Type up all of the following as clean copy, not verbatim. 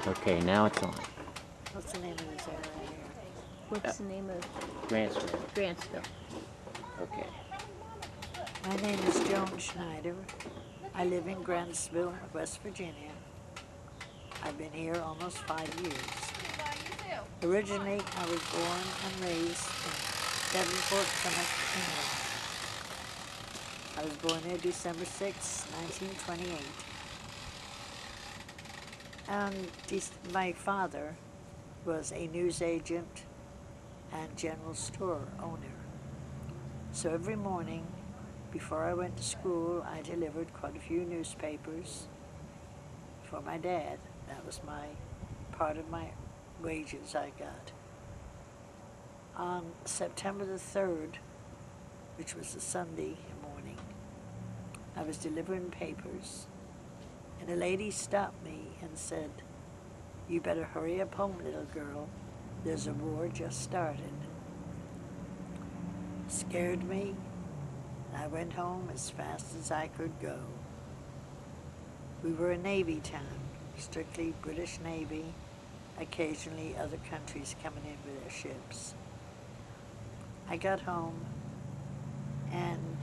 Okay, now it's on. What's the name of this area here? What's the name of Grantsville. Grantsville? Okay. My name is Joan Schneider. I live in Grantsville, West Virginia. I've been here almost 5 years. Originally, I was born and raised in Devonport, Plymouth, England. I was born there December 6, 1928. And my father was a newsagent and general store owner. So every morning, before I went to school, I delivered quite a few newspapers for my dad. That was part of my wages I got. On September the 3rd, which was a Sunday morning, I was delivering papers, and a lady stopped me and said, "You better hurry up home, little girl. There's a war just started." Scared me. I went home as fast as I could go. We were a Navy town, strictly British Navy, occasionally other countries coming in with their ships. I got home, and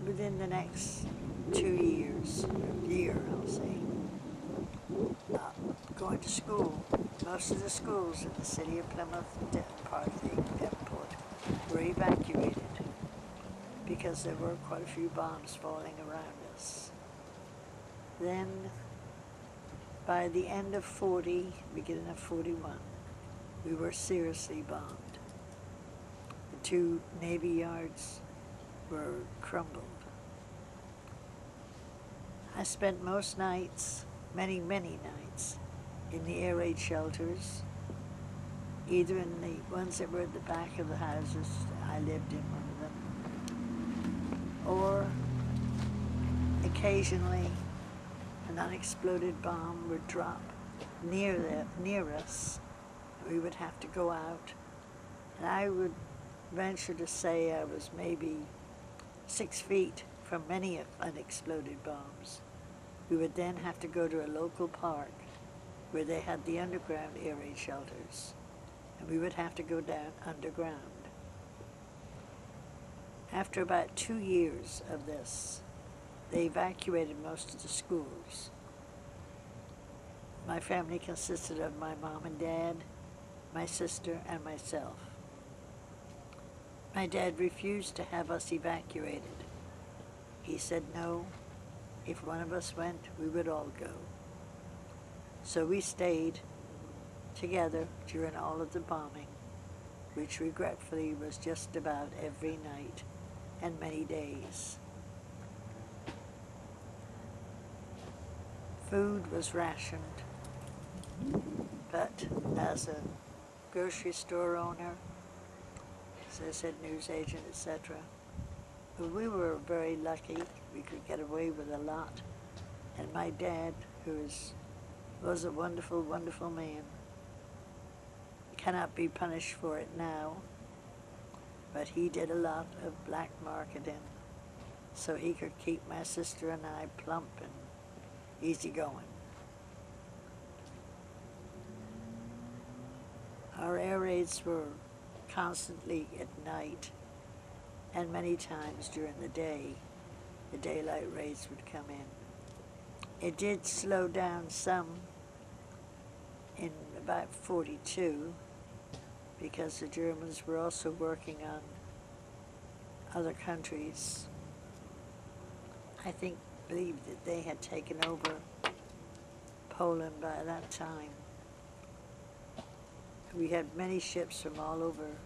within the next 2 years, I'll say, going to school. Most of the schools in the city of Plymouth, part of the Devonport, were evacuated because there were quite a few bombs falling around us. Then, by the end of 40, beginning of 41, we were seriously bombed. The 2 Navy yards were crumbled. I spent most nights, many nights, in the air raid shelters, either in the ones that were at the back of the houses, I lived in one of them, or occasionally an unexploded bomb would drop near us. We would have to go out, and I would venture to say I was maybe 6 feet from many unexploded bombs. We would then have to go to a local park where they had the underground air raid shelters, and we would have to go down underground. After about 2 years of this, they evacuated most of the schools. My family consisted of my mom and dad, my sister, and myself. My dad refused to have us evacuated. He said no, if one of us went, we would all go. So we stayed together during all of the bombing, which regretfully was just about every night and many days. Food was rationed, but as a grocery store owner, as I said, newsagent, etc., we were very lucky. We could get away with a lot. And my dad, who was a wonderful, wonderful man, cannot be punished for it now, but he did a lot of black marketing so he could keep my sister and I plump and easygoing. Our air raids were constantly at night, and many times during the day, the daylight raids would come in. It did slow down some in about 42, because the Germans were also working on other countries. I believe that they had taken over Poland by that time. We had many ships from all over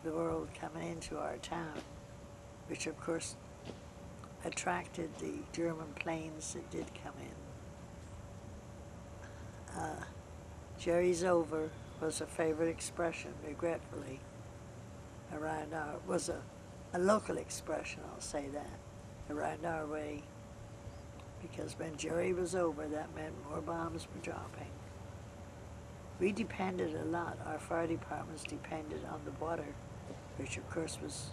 the world coming into our town, which of course attracted the German planes that did come in. Jerry's over was a favorite expression, regretfully, around was a local expression, I'll say that, around our way, because when Jerry was over, that meant more bombs were dropping. We depended a lot, our fire departments depended on the water, which of course was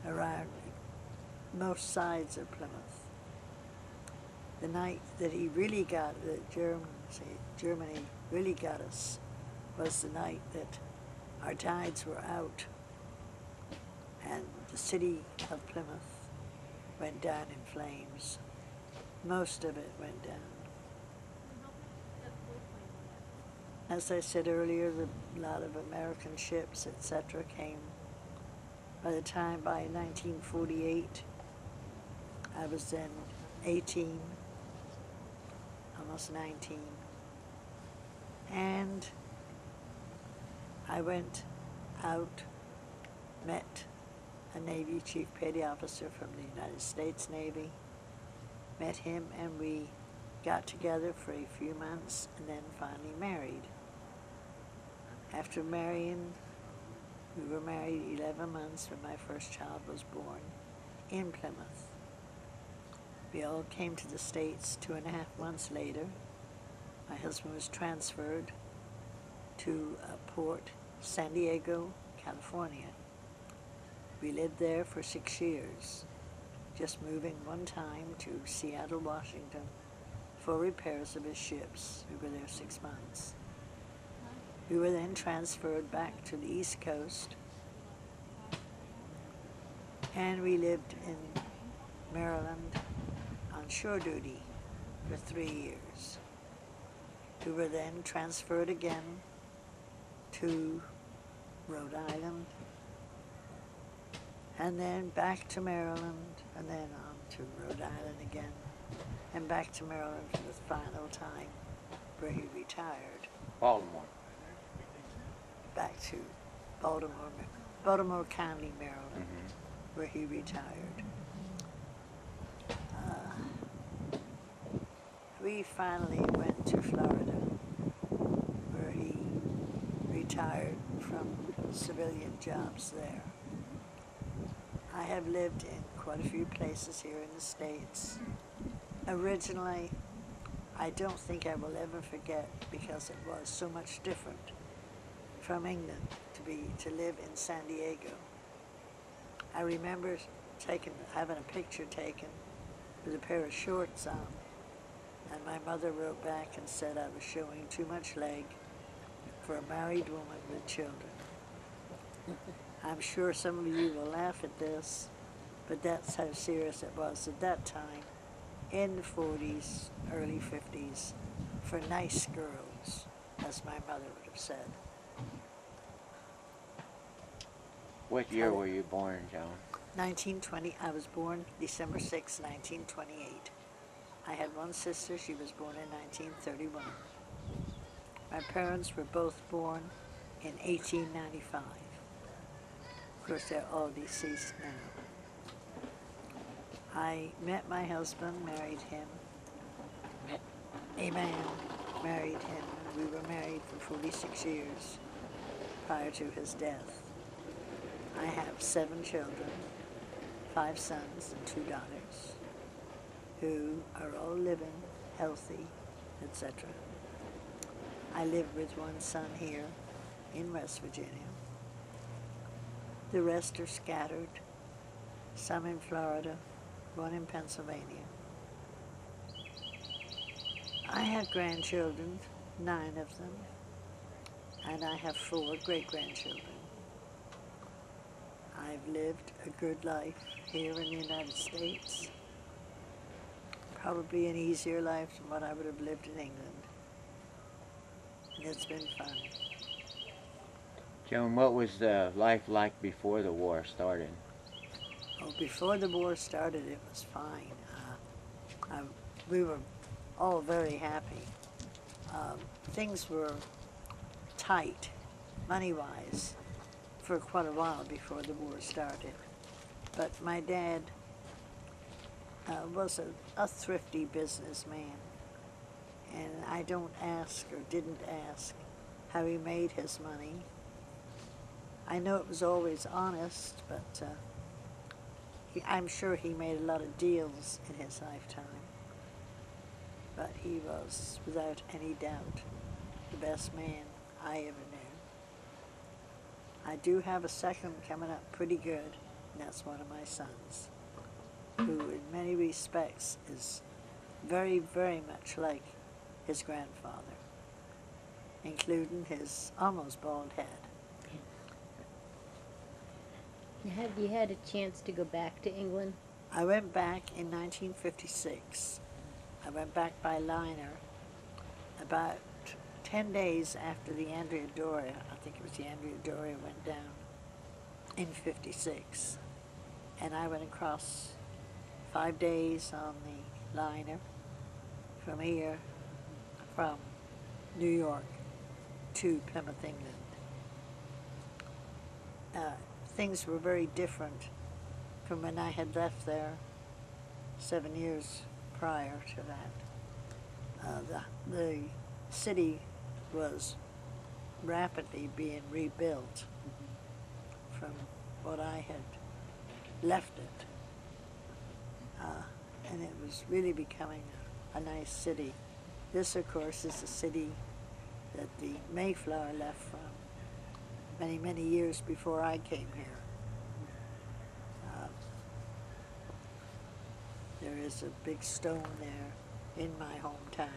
around most sides of Plymouth. The night that he really got, the Germans see, Germany really got us was the night that our tides were out and the city of Plymouth went down in flames. Most of it went down. As I said earlier, a lot of American ships, etc., came. By 1948, I was then 18, almost 19, and I went out, met a Navy Chief Petty Officer from the United States Navy, met him, and we got together for a few months and then finally married. After marrying, we were married 11 months when my first child was born in Plymouth. We all came to the States 2.5 months later. My husband was transferred to Port San Diego, California. We lived there for 6 years, just moving one time to Seattle, Washington for repairs of his ships. We were there 6 months. We were then transferred back to the East Coast, and we lived in Maryland on shore duty for 3 years. We were then transferred again to Rhode Island, and then back to Maryland, and then on to Rhode Island again, and back to Maryland for the final time where he retired. Baltimore. Back to Baltimore County, Maryland, where he retired. We finally went to Florida, where he retired from civilian jobs there. I have lived in quite a few places here in the States. Originally, I don't think I will ever forget, because it was so much different from England to live in San Diego. I remember having a picture taken with a pair of shorts on, and my mother wrote back and said I was showing too much leg for a married woman with children. I'm sure some of you will laugh at this, but that's how serious it was at that time, in the 40s, early 50s, for nice girls, as my mother would have said. What year were you born, Joan? 1920. I was born December 6, 1928. I had one sister. She was born in 1931. My parents were both born in 1895. Of course, they're all deceased now. I met my husband, married him. A man, married him. We were married for 46 years prior to his death. I have 7 children, 5 sons and 2 daughters, who are all living, healthy, etc. I live with one son here in West Virginia. The rest are scattered, some in Florida, one in Pennsylvania. I have grandchildren, 9 of them, and I have 4 great-grandchildren. I've lived a good life here in the United States. Probably an easier life than what I would have lived in England. And it's been fun. Joan, what was life like before the war started? Oh, before the war started, it was fine. We were all very happy. Things were tight, money-wise, for quite a while before the war started. But my dad was a thrifty businessman, and I don't ask, or didn't ask, how he made his money. I know it was always honest, but I'm sure he made a lot of deals in his lifetime. But he was, without any doubt, the best man I ever knew. I do have a second coming up pretty good, and that's one of my sons, who in many respects is very, very much like his grandfather, including his almost bald head. Have you had a chance to go back to England? I went back in 1956. I went back by liner about 10 days after the Andrea Doria, I think it was the Andrea Doria, went down in 56. And I went across 5 days on the liner from here, from New York to Plymouth, England. Things were very different from when I had left there 7 years prior to that. The city was rapidly being rebuilt from what I had left it. And it was really becoming a nice city. This, of course, is the city that the Mayflower left from many, many years before I came here. There is a big stone there in my hometown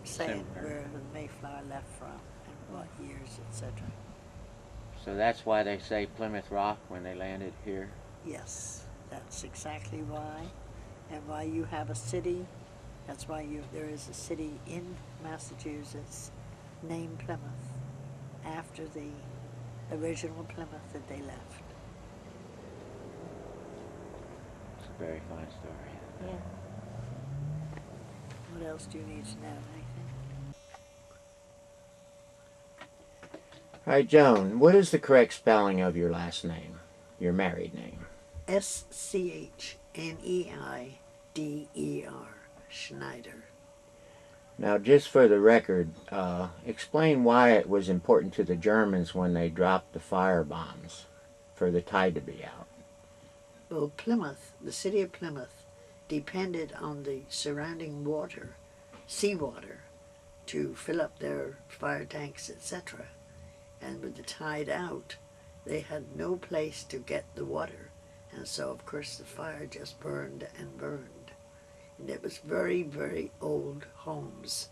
saying where the Mayflower left from and what years, etc. So that's why they say Plymouth Rock when they landed here? Yes, that's exactly why. And why you have a city, that's why there is a city in Massachusetts named Plymouth after the original Plymouth that they left. It's a very fine story. Yeah. What else do you need to know? Anything? All right, Joan, what is the correct spelling of your last name, your married name? Schneider, Schneider. Now, just for the record, explain why it was important to the Germans when they dropped the fire bombs for the tide to be out. Well, Plymouth, the city of Plymouth, depended on the surrounding water, seawater, to fill up their fire tanks, etc. And with the tide out, they had no place to get the water. And so, of course, the fire just burned and burned. And it was very, very old homes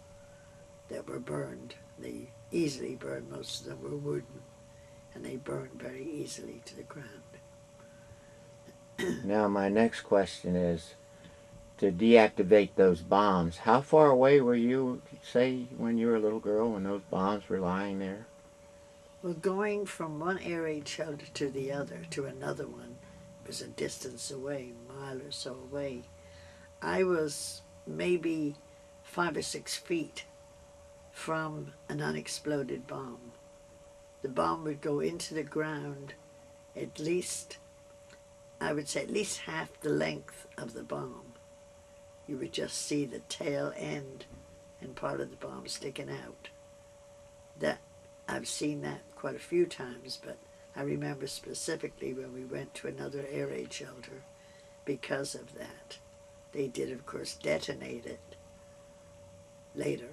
that were burned. They easily burned. Most of them were wooden, and they burned very easily to the ground. Now, my next question is, to deactivate those bombs, how far away were you, say, when you were a little girl, when those bombs were lying there? Well, going from one air raid shelter to the other, to another one, was a distance away, a mile or so away. I was maybe 5 or 6 feet from an unexploded bomb. The bomb would go into the ground at least, I would say at least half the length of the bomb. You would just see the tail end and part of the bomb sticking out. That I've seen that quite a few times, but I remember specifically when we went to another air raid shelter because of that. They did, of course, detonate it later.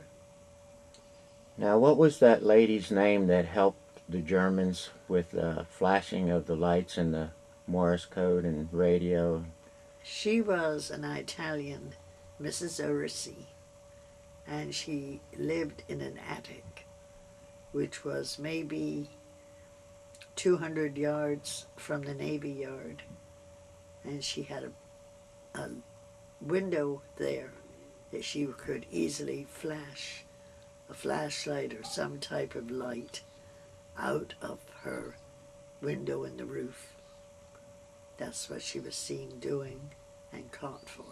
Now, what was that lady's name that helped the Germans with the flashing of the lights and the Morse code and radio? She was an Italian, Mrs. Orsi, and she lived in an attic, which was maybe 200 yards from the Navy Yard. And she had a window there that she could easily flash a flashlight or some type of light out of her window in the roof. That's what she was seen doing and caught for.